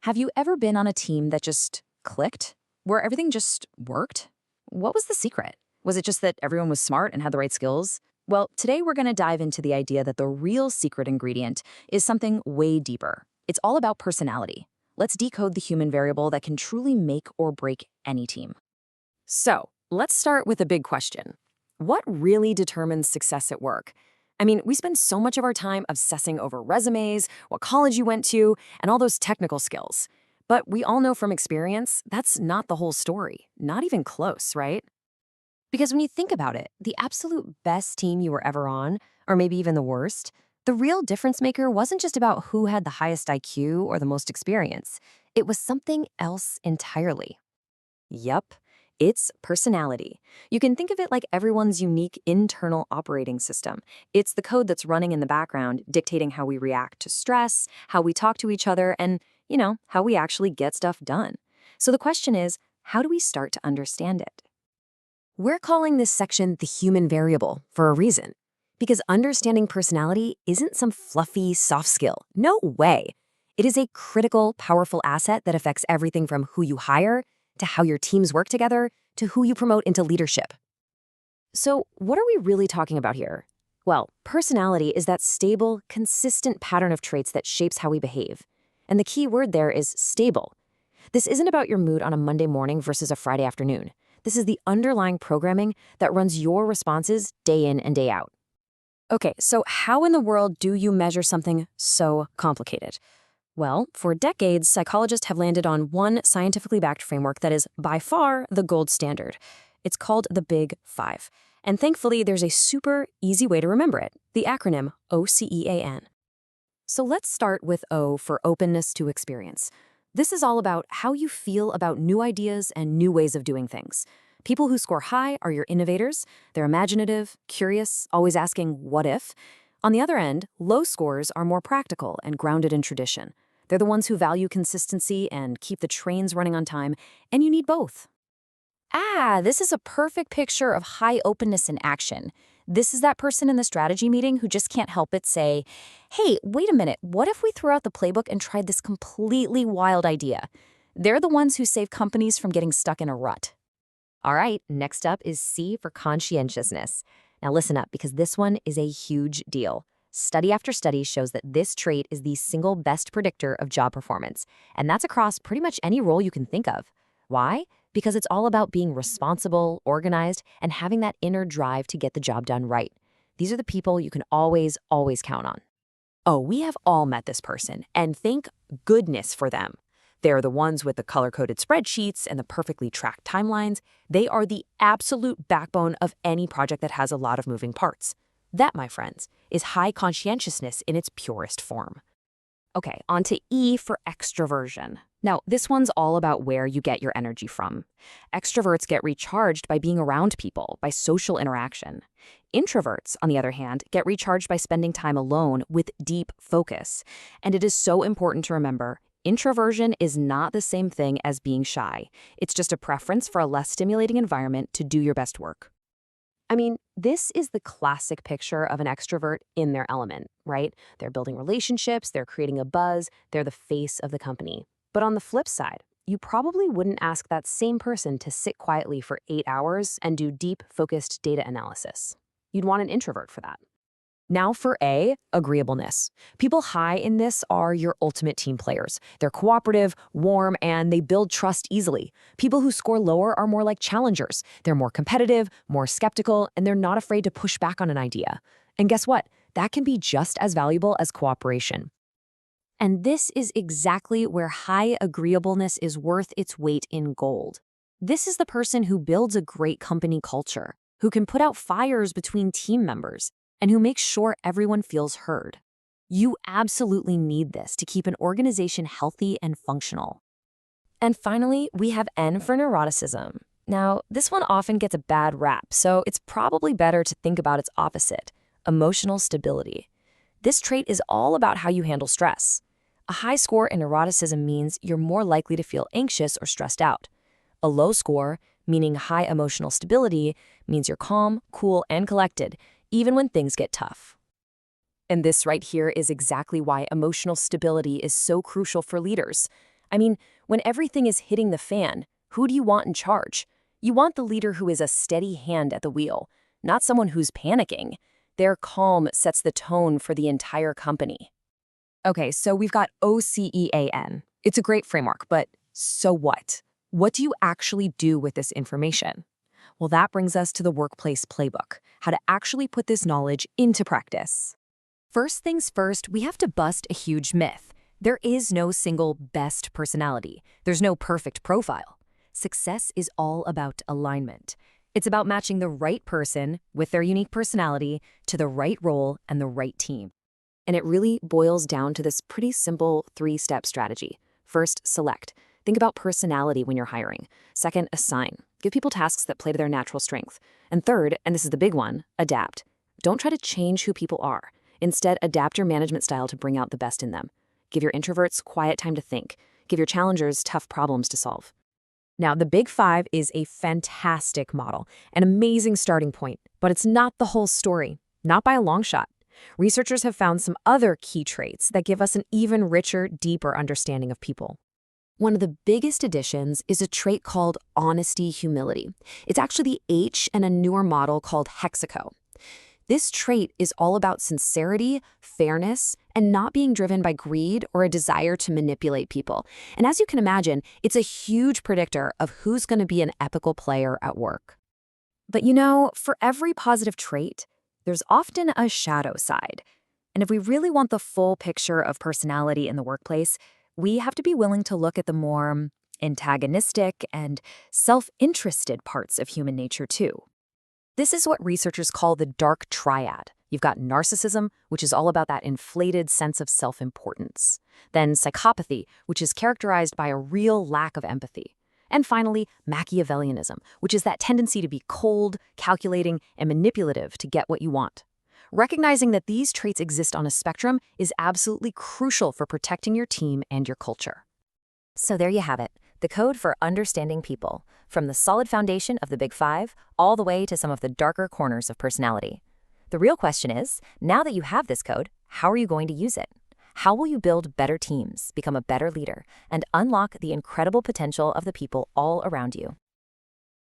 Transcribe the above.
Have you ever been on a team that just clicked? Where everything just worked? What was the secret? Was it just that everyone was smart and had the right skills? Well, today we're going to dive into the idea that the real secret ingredient is something way deeper. It's all about personality. Let's decode the human variable that can truly make or break any team. So, let's start with a big question. What really determines success at work? I mean, we spend so much of our time obsessing over resumes, what college you went to, and all those technical skills. But we all know from experience, that's not the whole story. Not even close, right? Because when you think about it, the absolute best team you were ever on, or maybe even the worst, the real difference maker wasn't just about who had the highest IQ or the most experience. It was something else entirely. Yup, it's personality. You can think of it like everyone's unique internal operating system. It's the code that's running in the background, dictating how we react to stress, how we talk to each other, and, how we actually get stuff done. So the question is, how do we start to understand it? We're calling this section the human variable for a reason. Because understanding personality isn't some fluffy, soft skill. No way. It is a critical, powerful asset that affects everything from who you hire, to how your teams work together, to who you promote into leadership. So, what are we really talking about here? Well, personality is that stable, consistent pattern of traits that shapes how we behave. And the key word there is stable. This isn't about your mood on a Monday morning versus a Friday afternoon. This is the underlying programming that runs your responses day in and day out. Okay, so how in the world do you measure something so complicated? Well, for decades, psychologists have landed on one scientifically backed framework that is by far the gold standard. It's called the Big Five. And thankfully, there's a super easy way to remember it, the acronym O.C.E.A.N. So let's start with O for openness to experience. This is all about how you feel about new ideas and new ways of doing things. People who score high are your innovators. They're imaginative, curious, always asking what if. On the other end, low scores are more practical and grounded in tradition. They're the ones who value consistency and keep the trains running on time, and you need both. This is a perfect picture of high openness in action. This is that person in the strategy meeting who just can't help but say, hey, wait a minute, what if we threw out the playbook and tried this completely wild idea? They're the ones who save companies from getting stuck in a rut. All right, next up is C for conscientiousness. Now listen up, because this one is a huge deal. Study after study shows that this trait is the single best predictor of job performance, and that's across pretty much any role you can think of. Why? Because it's all about being responsible, organized, and having that inner drive to get the job done right. These are the people you can always count on. Oh, we have all met this person, and thank goodness for them. They're the ones with the color-coded spreadsheets and the perfectly tracked timelines. They are the absolute backbone of any project that has a lot of moving parts. That, my friends, is high conscientiousness in its purest form. Okay, on to E for extraversion. Now, this one's all about where you get your energy from. Extroverts get recharged by being around people, by social interaction. Introverts, on the other hand, get recharged by spending time alone with deep focus. And it is so important to remember, introversion is not the same thing as being shy. It's just a preference for a less stimulating environment to do your best work. I mean, this is the classic picture of an extrovert in their element, right? They're building relationships, they're creating a buzz, they're the face of the company. But on the flip side, you probably wouldn't ask that same person to sit quietly for 8 hours and do deep, focused data analysis. You'd want an introvert for that. Now for A, agreeableness. People high in this are your ultimate team players. They're cooperative, warm, and they build trust easily. People who score lower are more like challengers. They're more competitive, more skeptical, and they're not afraid to push back on an idea. And guess what? That can be just as valuable as cooperation. And this is exactly where high agreeableness is worth its weight in gold. This is the person who builds a great company culture, who can put out fires between team members, and who makes sure everyone feels heard. You absolutely need this to keep an organization healthy and functional. And finally, we have N for neuroticism. Now, this one often gets a bad rap, so it's probably better to think about its opposite, emotional stability. This trait is all about how you handle stress. A high score in neuroticism means you're more likely to feel anxious or stressed out. A low score, meaning high emotional stability, means you're calm, cool, and collected, even when things get tough. And this right here is exactly why emotional stability is so crucial for leaders. I mean, when everything is hitting the fan, who do you want in charge? You want the leader who is a steady hand at the wheel, not someone who's panicking. Their calm sets the tone for the entire company. Okay, so we've got O.C.E.A.N. It's a great framework, but so what? What do you actually do with this information? Well, that brings us to the workplace playbook, how to actually put this knowledge into practice. First things first, we have to bust a huge myth. There is no single best personality. There's no perfect profile. Success is all about alignment. It's about matching the right person with their unique personality to the right role and the right team. And it really boils down to this pretty simple 3-step strategy. First, select. Think about personality when you're hiring. Second, assign. Give people tasks that play to their natural strength. And third, and this is the big one, adapt. Don't try to change who people are. Instead, adapt your management style to bring out the best in them. Give your introverts quiet time to think. Give your challengers tough problems to solve. Now, the Big Five is a fantastic model, an amazing starting point, but it's not the whole story, not by a long shot. Researchers have found some other key traits that give us an even richer, deeper understanding of people. One of the biggest additions is a trait called honesty-humility. It's actually the H in a newer model called Hexaco. This trait is all about sincerity, fairness, and not being driven by greed or a desire to manipulate people. And as you can imagine, it's a huge predictor of who's going to be an ethical player at work. But you know, for every positive trait, there's often a shadow side. And if we really want the full picture of personality in the workplace, we have to be willing to look at the more antagonistic and self-interested parts of human nature too. This is what researchers call the dark triad. You've got narcissism, which is all about that inflated sense of self-importance. Then psychopathy, which is characterized by a real lack of empathy. And finally, Machiavellianism, which is that tendency to be cold, calculating, and manipulative to get what you want. Recognizing that these traits exist on a spectrum is absolutely crucial for protecting your team and your culture. So there you have it, the code for understanding people, from the solid foundation of the Big Five all the way to some of the darker corners of personality. The real question is, now that you have this code, how are you going to use it? How will you build better teams, become a better leader, and unlock the incredible potential of the people all around you?